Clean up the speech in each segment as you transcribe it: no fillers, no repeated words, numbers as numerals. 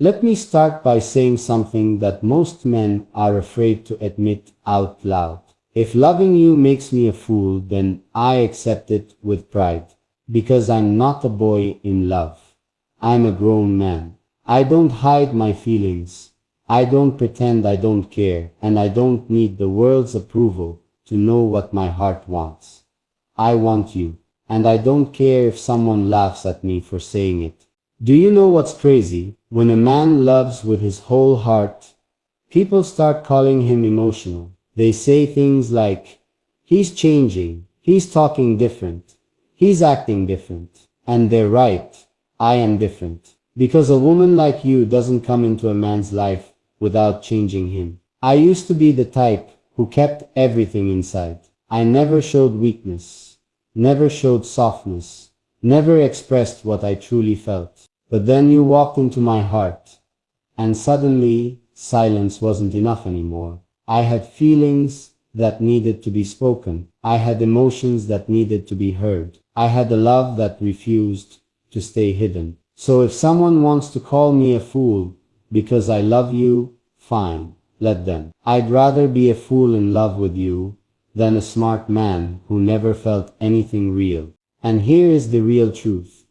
Let me start by saying something that most men are afraid to admit out loud. If loving you makes me a fool, then I accept it with pride. Because I'm not a boy in love. I'm a grown man. I don't hide my feelings. I don't pretend I don't care, and I don't need the world's approval to know what my heart wants. I want you, and I don't care if someone laughs at me for saying it. Do you know what's crazy? When a man loves with his whole heart, people start calling him emotional. They say things like, he's changing, he's talking different, he's acting different. And they're right, I am different. Because a woman like you doesn't come into a man's life without changing him. I used to be the type who kept everything inside. I never showed weakness, never showed softness, never expressed what I truly felt. But then you walked into my heart, and suddenly silence wasn't enough anymore. I had feelings that needed to be spoken. I had emotions that needed to be heard. I had a love that refused to stay hidden. So if someone wants to call me a fool because I love you, fine, let them. I'd rather be a fool in love with you than a smart man who never felt anything real. And here is the real truth.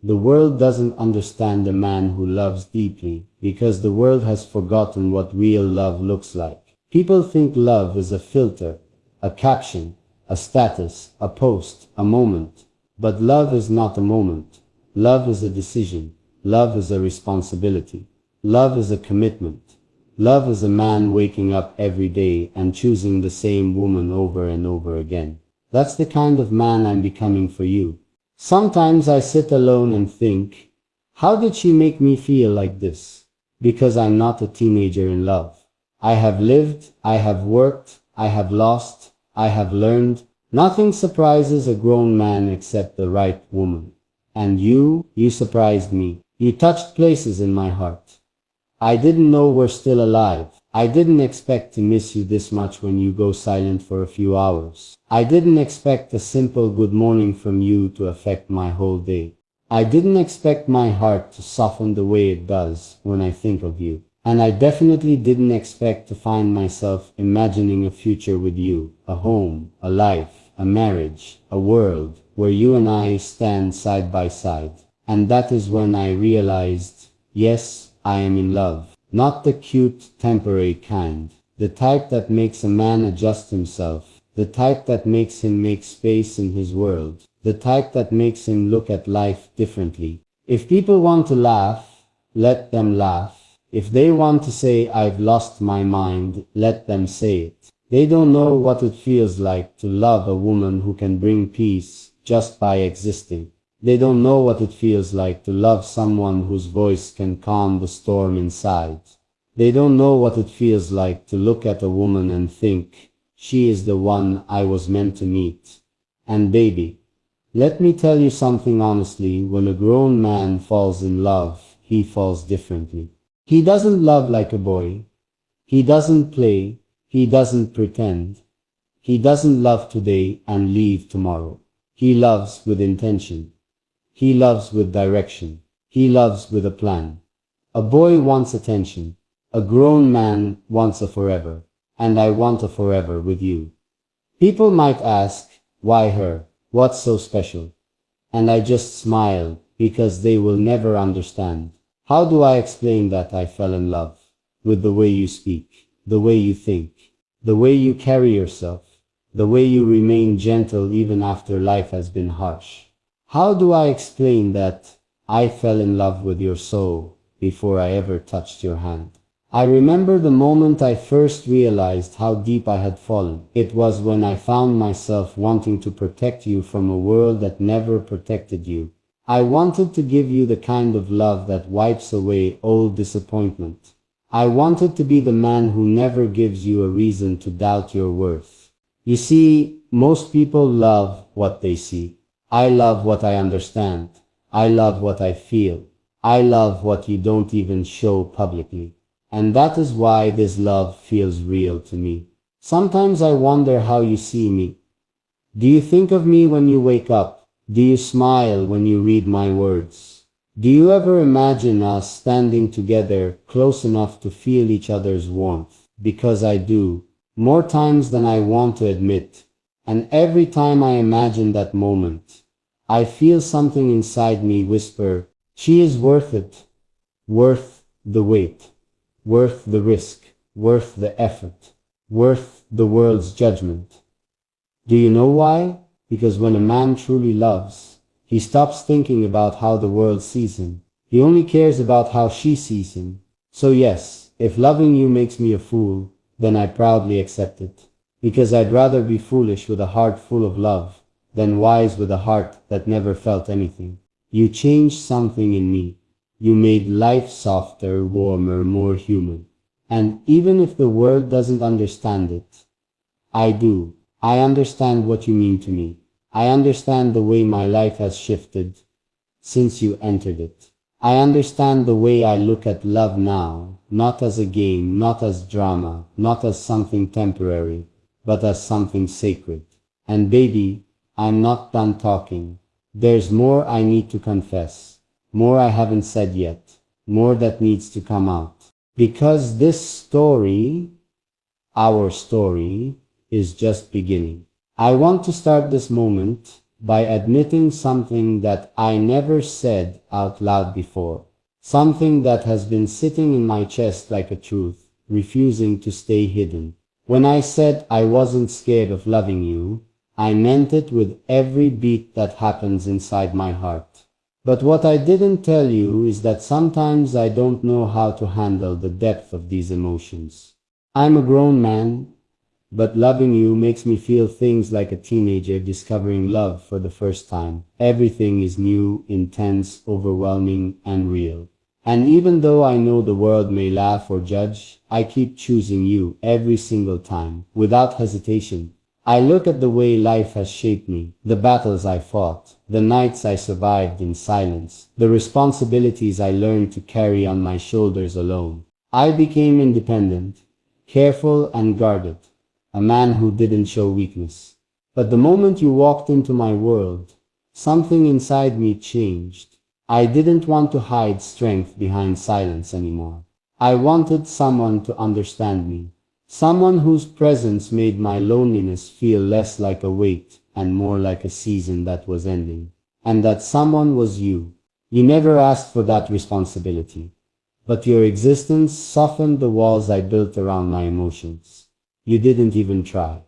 The world doesn't understand a man who loves deeply because the world has forgotten what real love looks like. People think love is a filter, a caption, a status, a post, a moment. But love is not a moment. Love is a decision. Love is a responsibility. Love is a commitment. Love is a man waking up every day and choosing the same woman over and over again. That's the kind of man I'm becoming for you. Sometimes I sit alone and think, how did she make me feel like this? Because I'm not a teenager in love. I have lived, I have worked, I have lost, I have learned. Nothing surprises a grown man except the right woman. And you surprised me. You touched places in my heart I didn't know were still alive. I didn't expect to miss you this much when you go silent for a few hours. I didn't expect a simple good morning from you to affect my whole day. I didn't expect my heart to soften the way it does when I think of you. And I definitely didn't expect to find myself imagining a future with you, a home, a life, a marriage, a world where you and I stand side by side. And that is when I realized, yes, I am in love. Not the cute, temporary kind. The type that makes a man adjust himself. The type that makes him make space in his world. The type that makes him look at life differently. If people want to laugh, let them laugh. If they want to say I've lost my mind, let them say it. They don't know what it feels like to love a woman who can bring peace just by existing. They don't know what it feels like to love someone whose voice can calm the storm inside. They don't know what it feels like to look at a woman and think, she is the one I was meant to meet. And baby, let me tell you something honestly, when a grown man falls in love, he falls differently. He doesn't love like a boy. He doesn't play. He doesn't pretend. He doesn't love today and leave tomorrow. He loves with intention. He loves with direction. He loves with a plan. A boy wants attention. A grown man wants a forever. And I want a forever with you. People might ask, why her? What's so special? And I just smile, because they will never understand. How do I explain that I fell in love? With the way you speak, the way you think, the way you carry yourself, the way you remain gentle even after life has been harsh. How do I explain that I fell in love with your soul before I ever touched your hand? I remember the moment I first realized how deep I had fallen. It was when I found myself wanting to protect you from a world that never protected you. I wanted to give you the kind of love that wipes away old disappointment. I wanted to be the man who never gives you a reason to doubt your worth. You see, most people love what they see. I love what I understand. I love what I feel. I love what you don't even show publicly. And that is why this love feels real to me. Sometimes I wonder how you see me. Do you think of me when you wake up? Do you smile when you read my words? Do you ever imagine us standing together close enough to feel each other's warmth? Because I do, more times than I want to admit. And every time I imagine that moment, I feel something inside me whisper, she is worth it, worth the wait, worth the risk, worth the effort, worth the world's judgment. Do you know why? Because when a man truly loves, he stops thinking about how the world sees him. He only cares about how she sees him. So yes, if loving you makes me a fool, then I proudly accept it. Because I'd rather be foolish with a heart full of love than wise with a heart that never felt anything. You changed something in me. You made life softer, warmer, more human. And even if the world doesn't understand it, I do. I understand what you mean to me. I understand the way my life has shifted since you entered it. I understand the way I look at love now, not as a game, not as drama, not as something temporary, but as something sacred. And baby, I'm not done talking. There's more I need to confess, more I haven't said yet, more that needs to come out. Because this story, our story, is just beginning. I want to start this moment by admitting something that I never said out loud before. Something that has been sitting in my chest like a truth, refusing to stay hidden. When I said I wasn't scared of loving you, I meant it with every beat that happens inside my heart. But what I didn't tell you is that sometimes I don't know how to handle the depth of these emotions. I'm a grown man, but loving you makes me feel things like a teenager discovering love for the first time. Everything is new, intense, overwhelming, and real. And even though I know the world may laugh or judge, I keep choosing you every single time, without hesitation. I look at the way life has shaped me, the battles I fought, the nights I survived in silence, the responsibilities I learned to carry on my shoulders alone. I became independent, careful and guarded. A man who didn't show weakness. But the moment you walked into my world, something inside me changed. I didn't want to hide strength behind silence anymore. I wanted someone to understand me. Someone whose presence made my loneliness feel less like a weight and more like a season that was ending. And that someone was you. You never asked for that responsibility. But your existence softened the walls I built around my emotions. You didn't even try.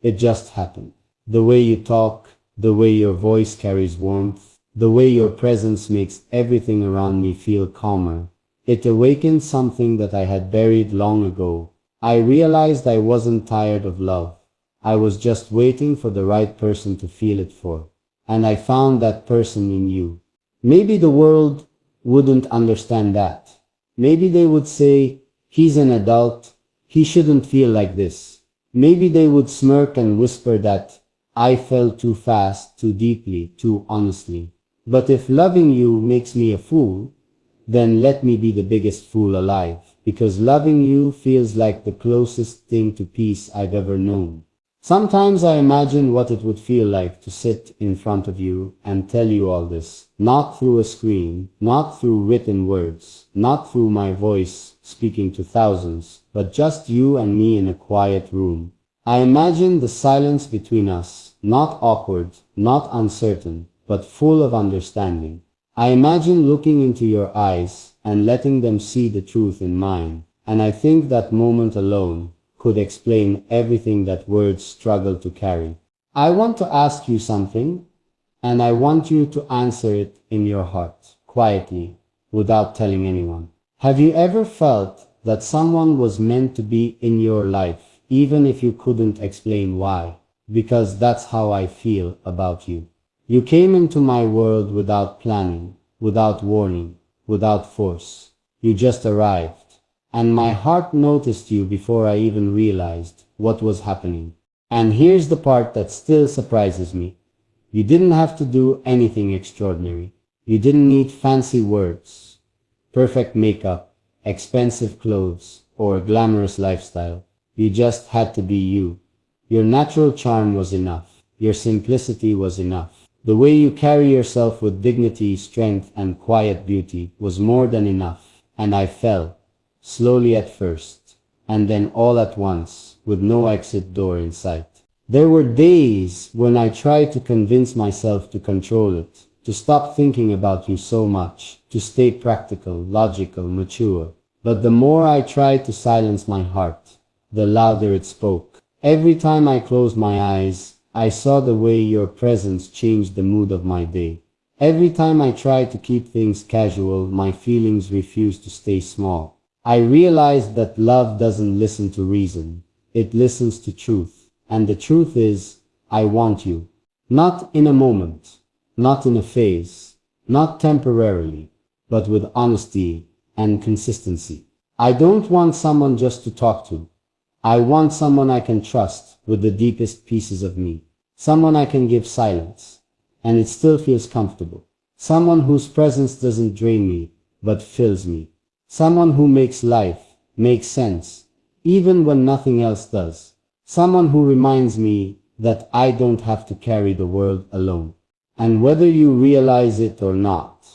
It just happened. The way you talk, the way your voice carries warmth, the way your presence makes everything around me feel calmer. It awakened something that I had buried long ago. I realized I wasn't tired of love. I was just waiting for the right person to feel it for. And I found that person in you. Maybe the world wouldn't understand that. Maybe they would say, he's an adult. He shouldn't feel like this. Maybe they would smirk and whisper that I fell too fast, too deeply, too honestly. But if loving you makes me a fool, then let me be the biggest fool alive, because loving you feels like the closest thing to peace I've ever known. Sometimes I imagine what it would feel like to sit in front of you and tell you all this, not through a screen, not through written words, not through my voice speaking to thousands, but just you and me in a quiet room. I imagine the silence between us, not awkward, not uncertain, but full of understanding. I imagine looking into your eyes and letting them see the truth in mine, and I think that moment alone could explain everything that words struggle to carry. I want to ask you something, and I want you to answer it in your heart, quietly, without telling anyone. Have you ever felt that someone was meant to be in your life, even if you couldn't explain why? Because that's how I feel about you. You came into my world without planning, without warning, without force. You just arrived. And my heart noticed you before I even realized what was happening. And here's the part that still surprises me. You didn't have to do anything extraordinary. You didn't need fancy words, perfect makeup, expensive clothes, or a glamorous lifestyle. You just had to be you. Your natural charm was enough. Your simplicity was enough. The way you carry yourself with dignity, strength, and quiet beauty was more than enough, and I fell, slowly at first, and then all at once, with no exit door in sight. There were days when I tried to convince myself to control it, to stop thinking about you so much, to stay practical, logical, mature. But the more I tried to silence my heart, the louder it spoke. Every time I closed my eyes, I saw the way your presence changed the mood of my day. Every time I tried to keep things casual, my feelings refused to stay small. I realized that love doesn't listen to reason. It listens to truth. And the truth is, I want you. Not in a moment, not in a phase, not temporarily, but with honesty and consistency. I don't want someone just to talk to. I want someone I can trust with the deepest pieces of me. Someone I can give silence, and it still feels comfortable. Someone whose presence doesn't drain me, but fills me. Someone who makes life make sense, even when nothing else does. Someone who reminds me that I don't have to carry the world alone. And whether you realize it or not,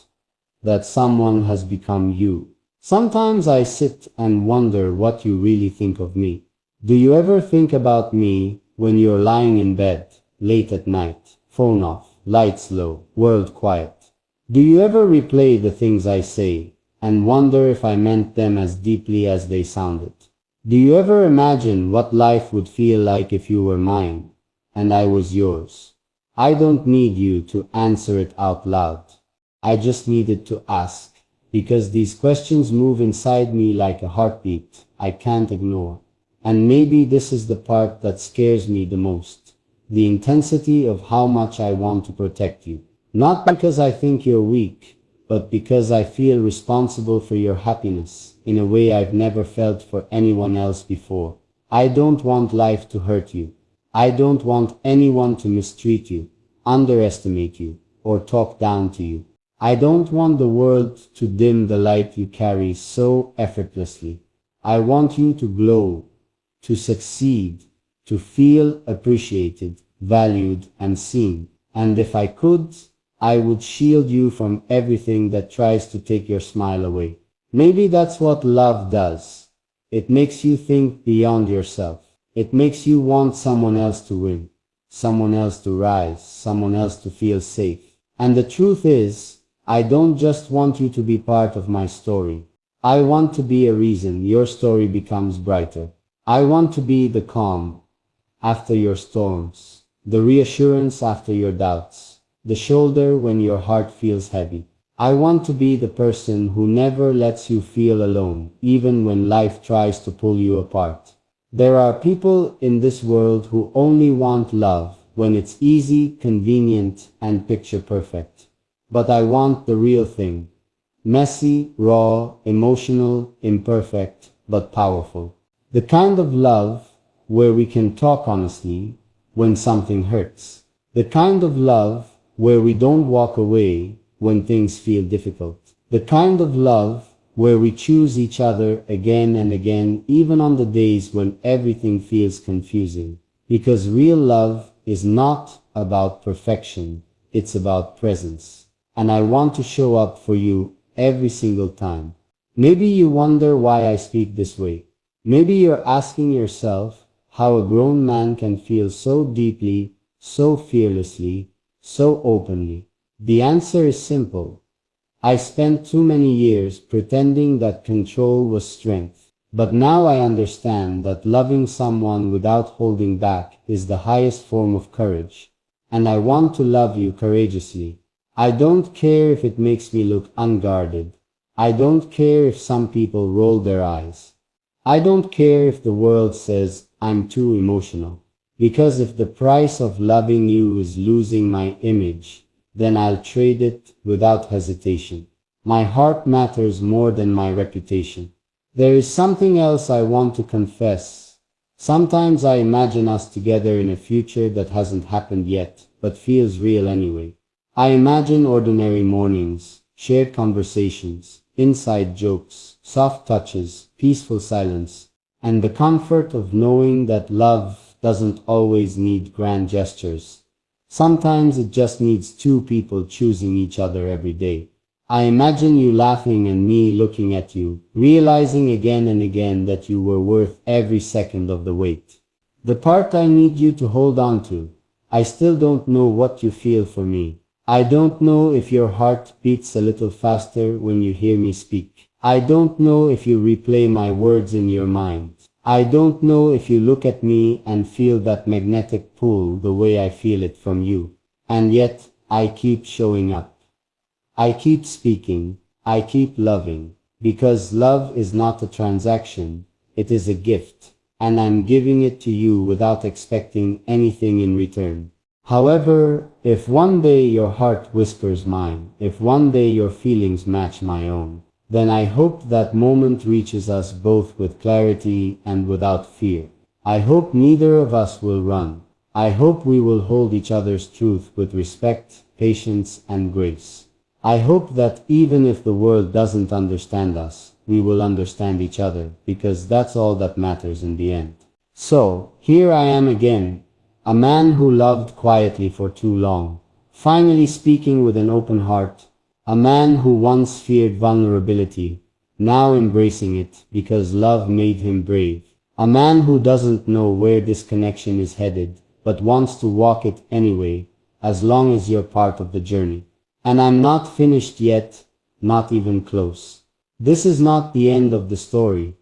that someone has become you. Sometimes I sit and wonder what you really think of me. Do you ever think about me when you're lying in bed, late at night, phone off, lights low, world quiet? Do you ever replay the things I say and wonder if I meant them as deeply as they sounded? Do you ever imagine what life would feel like if you were mine and I was yours? I don't need you to answer it out loud. I just needed to ask, because these questions move inside me like a heartbeat I can't ignore. And maybe this is the part that scares me the most. The intensity of how much I want to protect you. Not because I think you're weak, but because I feel responsible for your happiness in a way I've never felt for anyone else before. I don't want life to hurt you. I don't want anyone to mistreat you, underestimate you, or talk down to you. I don't want the world to dim the light you carry so effortlessly. I want you to glow, to succeed, to feel appreciated, valued, and seen. And if I could, I would shield you from everything that tries to take your smile away. Maybe that's what love does. It makes you think beyond yourself. It makes you want someone else to win, someone else to rise, someone else to feel safe. And the truth is, I don't just want you to be part of my story. I want to be a reason your story becomes brighter. I want to be the calm after your storms, the reassurance after your doubts, the shoulder when your heart feels heavy. I want to be the person who never lets you feel alone, even when life tries to pull you apart. There are people in this world who only want love when it's easy, convenient, and picture perfect. But I want the real thing. Messy, raw, emotional, imperfect, but powerful. The kind of love where we can talk honestly when something hurts. The kind of love where we don't walk away when things feel difficult. The kind of love where we choose each other again and again, even on the days when everything feels confusing. Because real love is not about perfection, it's about presence. And I want to show up for you every single time. Maybe you wonder why I speak this way. Maybe you're asking yourself how a grown man can feel so deeply, so fearlessly, so openly. The answer is simple. I spent too many years pretending that control was strength. But now I understand that loving someone without holding back is the highest form of courage. And I want to love you courageously. I don't care if it makes me look unguarded. I don't care if some people roll their eyes. I don't care if the world says I'm too emotional. Because if the price of loving you is losing my image, then I'll trade it without hesitation. My heart matters more than my reputation. There is something else I want to confess. Sometimes I imagine us together in a future that hasn't happened yet, but feels real anyway. I imagine ordinary mornings, shared conversations, inside jokes, soft touches, peaceful silence, and the comfort of knowing that love doesn't always need grand gestures. Sometimes it just needs two people choosing each other every day. I imagine you laughing and me looking at you, realizing again and again that you were worth every second of the wait. The part I need you to hold on to. I still don't know what you feel for me. I don't know if your heart beats a little faster when you hear me speak. I don't know if you replay my words in your mind. I don't know if you look at me and feel that magnetic pull the way I feel it from you. And yet, I keep showing up. I keep speaking. I keep loving. Because love is not a transaction. It is a gift. And I'm giving it to you without expecting anything in return. However, if one day your heart whispers mine, if one day your feelings match my own, then I hope that moment reaches us both with clarity and without fear. I hope neither of us will run. I hope we will hold each other's truth with respect, patience, and grace. I hope that even if the world doesn't understand us, we will understand each other, because that's all that matters in the end. So, here I am again, a man who loved quietly for too long, finally speaking with an open heart. A man who once feared vulnerability, now embracing it because love made him brave. A man who doesn't know where this connection is headed, but wants to walk it anyway, as long as you're part of the journey. And I'm not finished yet, not even close. This is not the end of the story.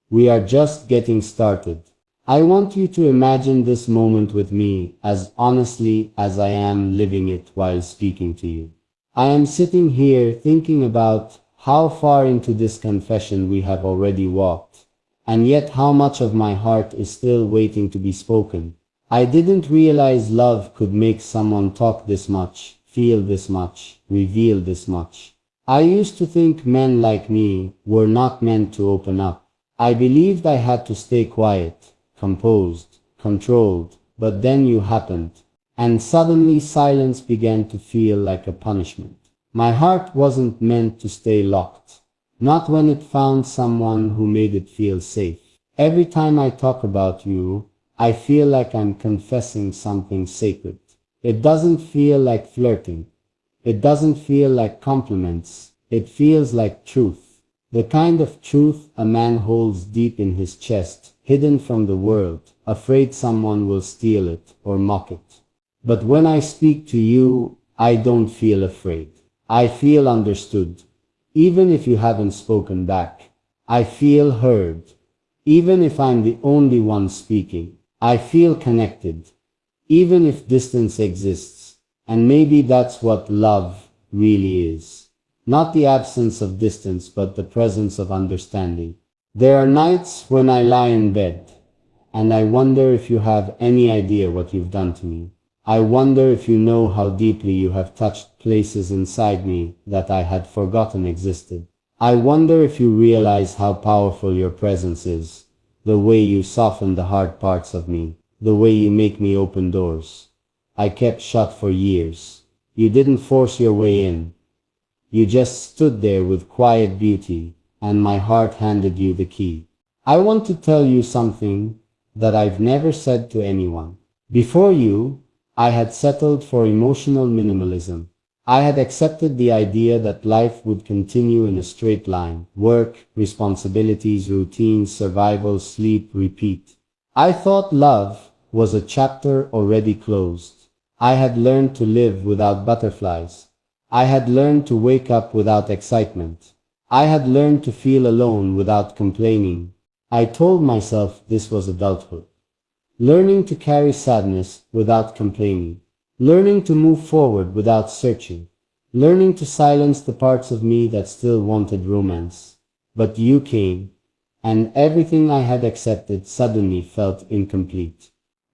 We are just getting started. I want you to imagine this moment with me as honestly as I am living it while speaking to you. I am sitting here thinking about how far into this confession we have already walked, and yet how much of my heart is still waiting to be spoken. I didn't realize love could make someone talk this much, feel this much, reveal this much. I used to think men like me were not meant to open up. I believed I had to stay quiet, composed, controlled, but then you happened. And suddenly silence began to feel like a punishment. My heart wasn't meant to stay locked. Not when it found someone who made it feel safe. Every time I talk about you, I feel like I'm confessing something sacred. It doesn't feel like flirting. It doesn't feel like compliments. It feels like truth. The kind of truth a man holds deep in his chest, hidden from the world, afraid someone will steal it or mock it. But when I speak to you, I don't feel afraid. I feel understood. Even if you haven't spoken back, I feel heard. Even if I'm the only one speaking, I feel connected. Even if distance exists. And maybe that's what love really is. Not the absence of distance, but the presence of understanding. There are nights when I lie in bed, and I wonder if you have any idea what you've done to me. I wonder if you know how deeply you have touched places inside me that I had forgotten existed. I wonder if you realize how powerful your presence is, the way you soften the hard parts of me, the way you make me open doors I kept shut for years. You didn't force your way in. You just stood there with quiet beauty, and my heart handed you the key. I want to tell you something that I've never said to anyone. Before you, I had settled for emotional minimalism. I had accepted the idea that life would continue in a straight line. Work, responsibilities, routines, survival, sleep, repeat. I thought love was a chapter already closed. I had learned to live without butterflies. I had learned to wake up without excitement. I had learned to feel alone without complaining. I told myself this was adulthood. Learning to carry sadness without complaining. Learning to move forward without searching. Learning to silence the parts of me that still wanted romance. But you came, and everything I had accepted suddenly felt incomplete.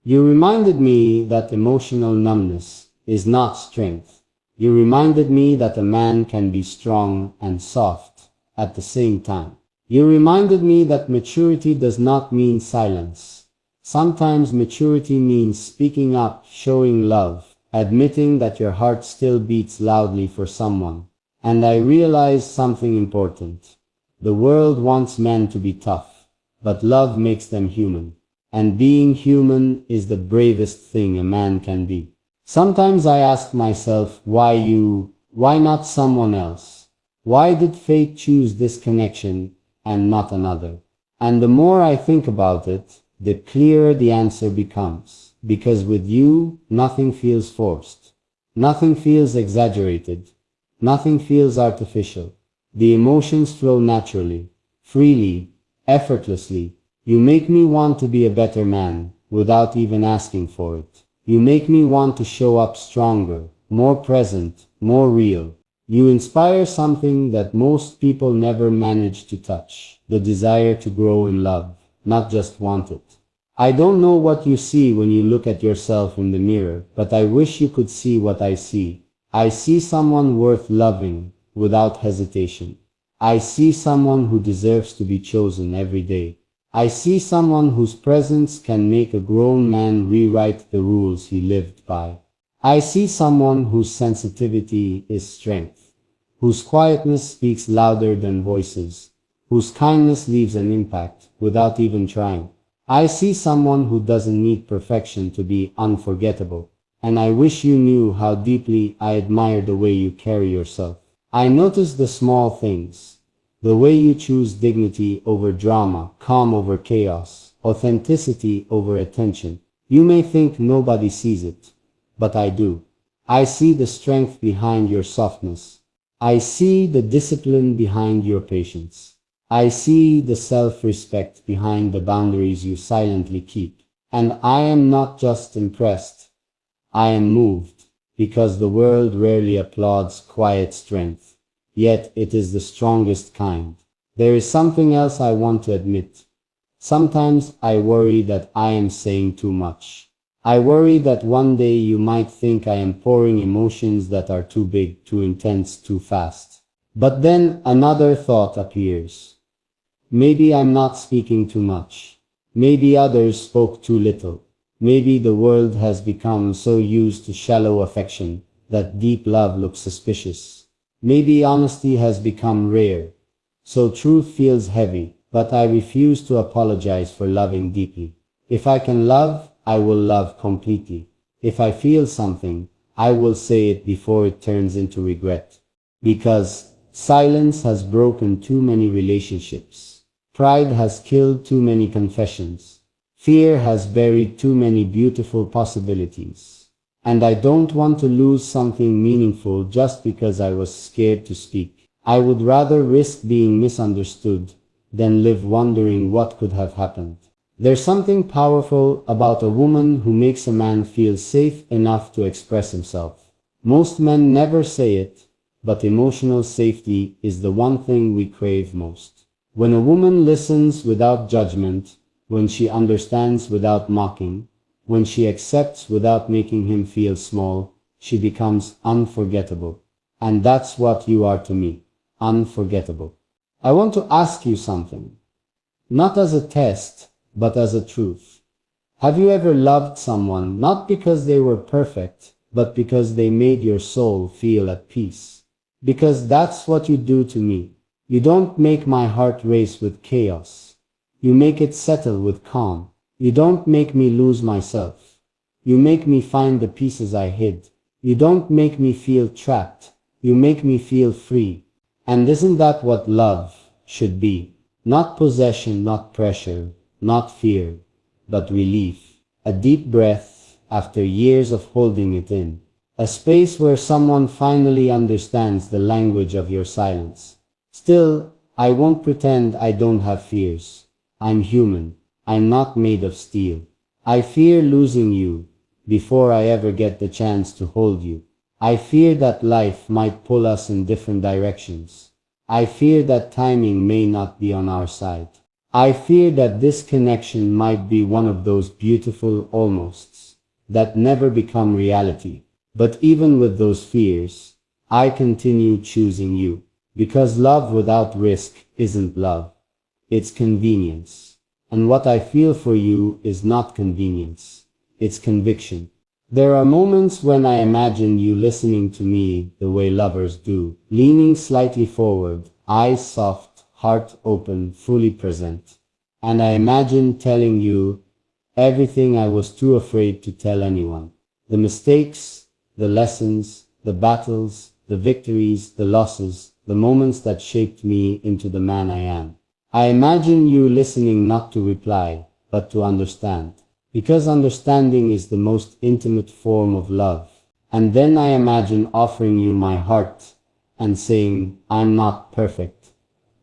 You reminded me that emotional numbness is not strength. You reminded me that a man can be strong and soft at the same time. You reminded me that maturity does not mean silence. Sometimes maturity means speaking up, showing love, admitting that your heart still beats loudly for someone. And I realized something important. The world wants men to be tough, but love makes them human. And being human is the bravest thing a man can be. Sometimes I ask myself, why you? Why not someone else? Why did fate choose this connection and not another? And the more I think about it, the clearer the answer becomes. Because with you, nothing feels forced. Nothing feels exaggerated. Nothing feels artificial. The emotions flow naturally, freely, effortlessly. You make me want to be a better man without even asking for it. You make me want to show up stronger, more present, more real. You inspire something that most people never manage to touch, the desire to grow in love, not just want it. I don't know what you see when you look at yourself in the mirror, but I wish you could see what I see. I see someone worth loving without hesitation. I see someone who deserves to be chosen every day. I see someone whose presence can make a grown man rewrite the rules he lived by. I see someone whose sensitivity is strength, whose quietness speaks louder than voices, whose kindness leaves an impact without even trying. I see someone who doesn't need perfection to be unforgettable, and I wish you knew how deeply I admire the way you carry yourself. I notice the small things, the way you choose dignity over drama, calm over chaos, authenticity over attention. You may think nobody sees it, but I do. I see the strength behind your softness. I see the discipline behind your patience. I see the self-respect behind the boundaries you silently keep. And I am not just impressed, I am moved, because the world rarely applauds quiet strength, yet it is the strongest kind. There is something else I want to admit. Sometimes I worry that I am saying too much. I worry that one day you might think I am pouring emotions that are too big, too intense, too fast. But then another thought appears. Maybe I'm not speaking too much. Maybe others spoke too little. Maybe the world has become so used to shallow affection that deep love looks suspicious. Maybe honesty has become rare, so truth feels heavy, but I refuse to apologize for loving deeply. If I can love, I will love completely. If I feel something, I will say it before it turns into regret. Because silence has broken too many relationships. Pride has killed too many confessions. Fear has buried too many beautiful possibilities. And I don't want to lose something meaningful just because I was scared to speak. I would rather risk being misunderstood than live wondering what could have happened. There's something powerful about a woman who makes a man feel safe enough to express himself. Most men never say it, but emotional safety is the one thing we crave most. When a woman listens without judgment, when she understands without mocking, when she accepts without making him feel small, she becomes unforgettable. And that's what you are to me, unforgettable. I want to ask you something, not as a test, but as a truth. Have you ever loved someone not because they were perfect, but because they made your soul feel at peace? Because that's what you do to me. You don't make my heart race with chaos. You make it settle with calm. You don't make me lose myself. You make me find the pieces I hid. You don't make me feel trapped. You make me feel free. And isn't that what love should be? Not possession, not pressure, not fear, but relief. A deep breath after years of holding it in. A space where someone finally understands the language of your silence. Still, I won't pretend I don't have fears. I'm human. I'm not made of steel. I fear losing you before I ever get the chance to hold you. I fear that life might pull us in different directions. I fear that timing may not be on our side. I fear that this connection might be one of those beautiful almosts that never become reality. But even with those fears, I continue choosing you. Because love without risk isn't love. It's convenience. And what I feel for you is not convenience. It's conviction. There are moments when I imagine you listening to me the way lovers do, leaning slightly forward, eyes soft, heart open, fully present. And I imagine telling you everything I was too afraid to tell anyone. The mistakes, the lessons, the battles, the victories, the losses, the moments that shaped me into the man I am. I imagine you listening not to reply, but to understand. Because understanding is the most intimate form of love. And then I imagine offering you my heart and saying, I'm not perfect,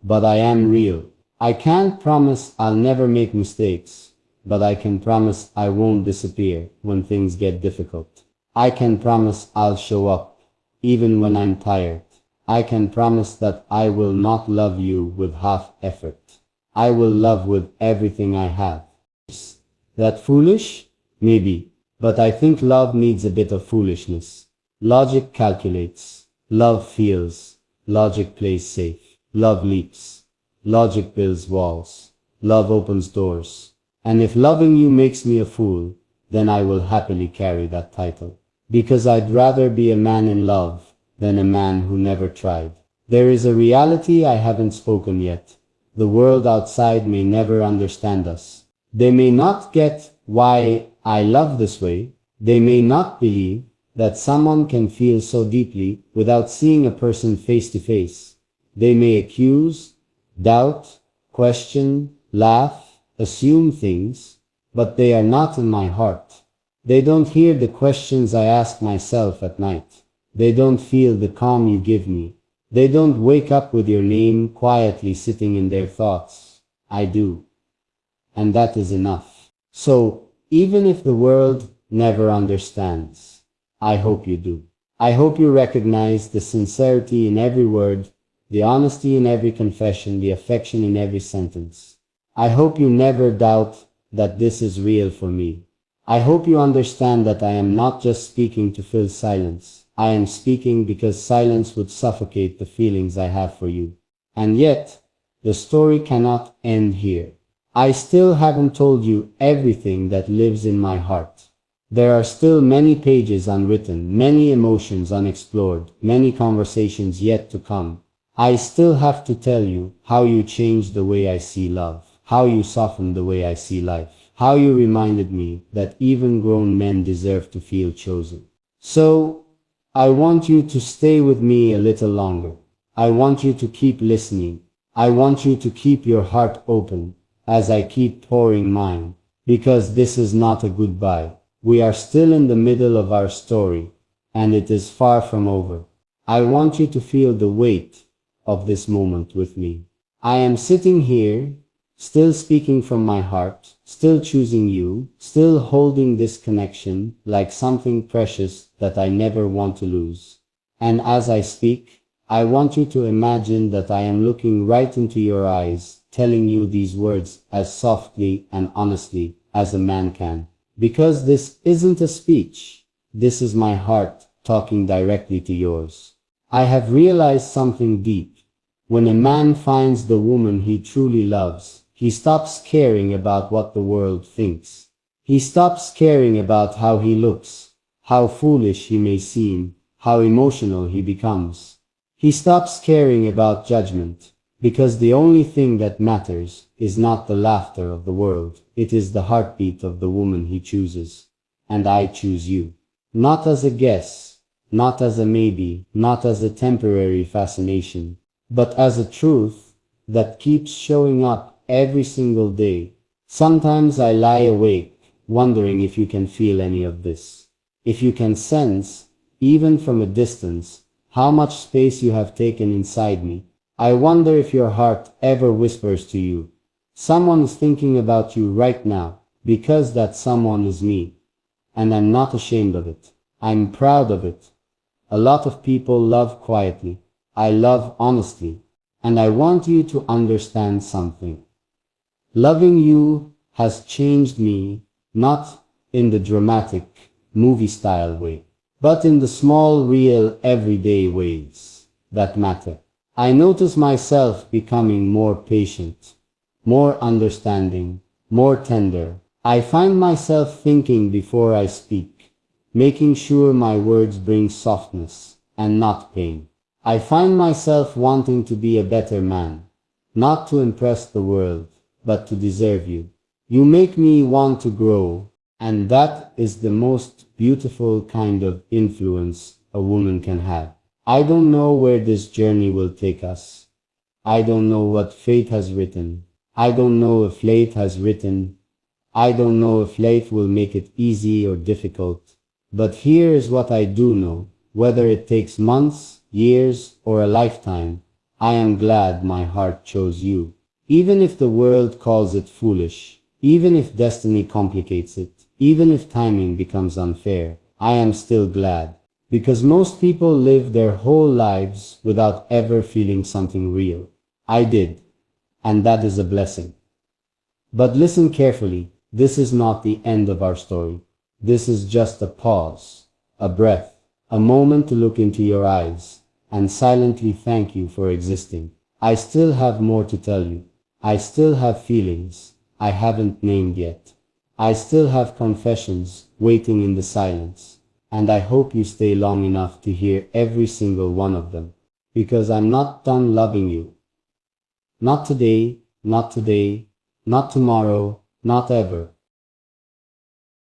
but I am real. I can't promise I'll never make mistakes, but I can promise I won't disappear when things get difficult. I can promise I'll show up, even when I'm tired. I can promise that I will not love you with half effort. I will love with everything I have. Is that foolish? Maybe. But I think love needs a bit of foolishness. Logic calculates. Love feels. Logic plays safe. Love leaps. Logic builds walls. Love opens doors. And if loving you makes me a fool, then I will happily carry that title. Because I'd rather be a man in love than a man who never tried. There is a reality I haven't spoken yet. The world outside may never understand us. They may not get why I love this way. They may not believe that someone can feel so deeply without seeing a person face to face. They may accuse, doubt, question, laugh, assume things, but they are not in my heart. They don't hear the questions I ask myself at night. They don't feel the calm you give me. They don't wake up with your name quietly sitting in their thoughts. I do. And that is enough. So, even if the world never understands, I hope you do. I hope you recognize the sincerity in every word, the honesty in every confession, the affection in every sentence. I hope you never doubt that this is real for me. I hope you understand that I am not just speaking to fill silence. I am speaking because silence would suffocate the feelings I have for you. And yet, the story cannot end here. I still haven't told you everything that lives in my heart. There are still many pages unwritten, many emotions unexplored, many conversations yet to come. I still have to tell you how you changed the way I see love, how you softened the way I see life, how you reminded me that even grown men deserve to feel chosen. So, I want you to stay with me a little longer. I want you to keep listening. I want you to keep your heart open as I keep pouring mine, because this is not a goodbye. We are still in the middle of our story, and it is far from over. I want you to feel the weight of this moment with me. I am sitting here, still speaking from my heart, still choosing you, still holding this connection like something precious that I never want to lose. And as I speak, I want you to imagine that I am looking right into your eyes, telling you these words as softly and honestly as a man can. Because this isn't a speech. This is my heart talking directly to yours. I have realized something deep. When a man finds the woman he truly loves, he stops caring about what the world thinks. He stops caring about how he looks, how foolish he may seem, how emotional he becomes. He stops caring about judgment, because the only thing that matters is not the laughter of the world, it is the heartbeat of the woman he chooses. And I choose you. Not as a guess, not as a maybe, not as a temporary fascination, but as a truth that keeps showing up every single day. Sometimes I lie awake, wondering if you can feel any of this. If you can sense, even from a distance, how much space you have taken inside me. I wonder if your heart ever whispers to you, someone is thinking about you right now, because that someone is me. And I'm not ashamed of it. I'm proud of it. A lot of people love quietly. I love honestly. And I want you to understand something. Loving you has changed me, not in the dramatic, movie-style way, but in the small, real, everyday ways that matter. I notice myself becoming more patient, more understanding, more tender. I find myself thinking before I speak, making sure my words bring softness and not pain. I find myself wanting to be a better man, not to impress the world, but to deserve you. You make me want to grow, And that is the most beautiful kind of influence a woman can have. I don't know where this journey will take us. I don't know what fate has written. I don't know if fate has written. I don't know if life will make it easy or difficult. But here is what I do know. Whether it takes months, years, or a lifetime, I am glad my heart chose you. Even if the world calls it foolish, even if destiny complicates it, even if timing becomes unfair, I am still glad. Because most people live their whole lives without ever feeling something real. I did. And that is a blessing. But listen carefully, this is not the end of our story. This is just a pause, a breath, a moment to look into your eyes, and silently thank you for existing. I still have more to tell you. I still have feelings I haven't named yet. I still have confessions waiting in the silence, and I hope you stay long enough to hear every single one of them. Because I'm not done loving you. Not today, not tomorrow, not ever.